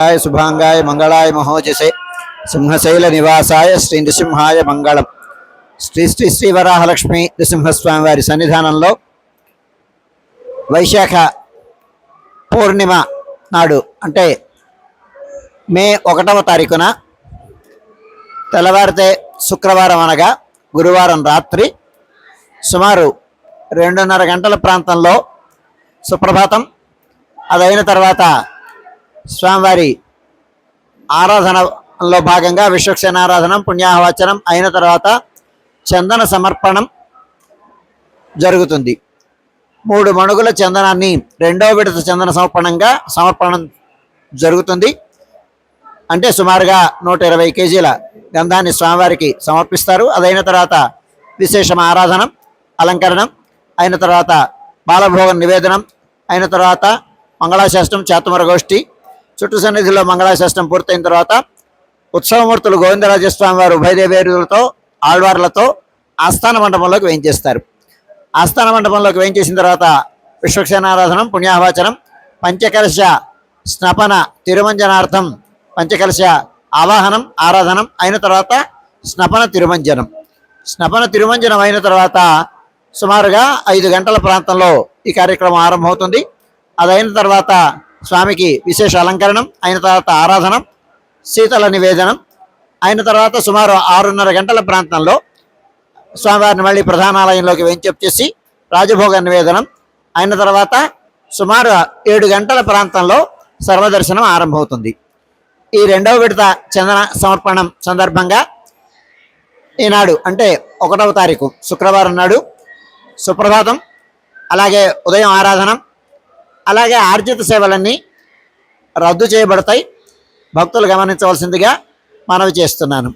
शुभांगाय मंगलाय महोजसे सिंहशैल निवासाय श्री नृसिंहाय मंगलम। श्री श्री श्री वराहलक्ष्मी नृसिंहस्वामी वारी सन्निधाనంలో వైశాఖ పూర్ణిమ నాడు అంటే మే 1వ తారీఖున తెల్లవారితే శుక్రవారం అనగా గురువారం రాత్రి సుమారు 2:30 గంటల ప్రాంతంలో సుప్రభాతం అదైన తర్వాత స్వామివారి ఆరాధనలో భాగంగా విశ్వక్సేన ఆరాధనం పుణ్యాహవచనం అయిన తర్వాత చందన సమర్పణం జరుగుతుంది. 3 మణుగుల చందనాన్ని రెండవ విడత చందన సమర్పణం జరుగుతుంది. అంటే సుమారుగా 120 కేజీల గంధాన్ని స్వామివారికి సమర్పిస్తారు. అదైన తర్వాత విశేష ఆరాధనం అలంకరణం అయిన తర్వాత బాలభోగం నివేదనం అయిన తర్వాత మంగళాశాస్త్రం చేతమర గోష్ఠి చుట్టూ సన్నిధిలో మంగళాశాస్త్రం పూర్తయిన తర్వాత ఉత్సవమూర్తులు గోవిందరాజస్వామి వారు ఉభయదేవేరులతో ఆళ్వార్లతో ఆస్థాన మండపంలోకి వేయించేస్తారు. ఆస్థాన మండపంలోకి వేయించేసిన తర్వాత విశ్వక్సేనారాధనం పుణ్యాహవాచనం పంచకలశ స్నపన తిరుమంజనార్థం పంచకలశ ఆవాహనం ఆరాధనం అయిన తర్వాత స్నపన తిరుమంజనం అయిన తర్వాత సుమారుగా 5 గంటల ప్రాంతంలో ఈ కార్యక్రమం ఆరంభమవుతుంది. అదైన తర్వాత స్వామికి విశేష అలంకరణం అయిన తర్వాత ఆరాధనం శీతల నివేదనం అయిన తర్వాత సుమారు 6:30 గంటల ప్రాంతంలో స్వామివారిని మళ్ళీ ప్రధానాలయంలోకి వేంచేసి రాజభోగ నివేదనం అయిన తర్వాత సుమారు 7 గంటల ప్రాంతంలో సర్వదర్శనం ఆరంభమవుతుంది. ఈ 2వ విడత చందన సమర్పణం సందర్భంగా ఈనాడు అంటే 1వ తారీఖు శుక్రవారం నాడు సుప్రభాతం అలాగే ఉదయం ఆరాధనం అలాగే ఆర్జిత సేవలన్నీ రద్దు చేయబడతాయి. భక్తులు గమనించవలసిందిగా మనవి చేస్తున్నాను.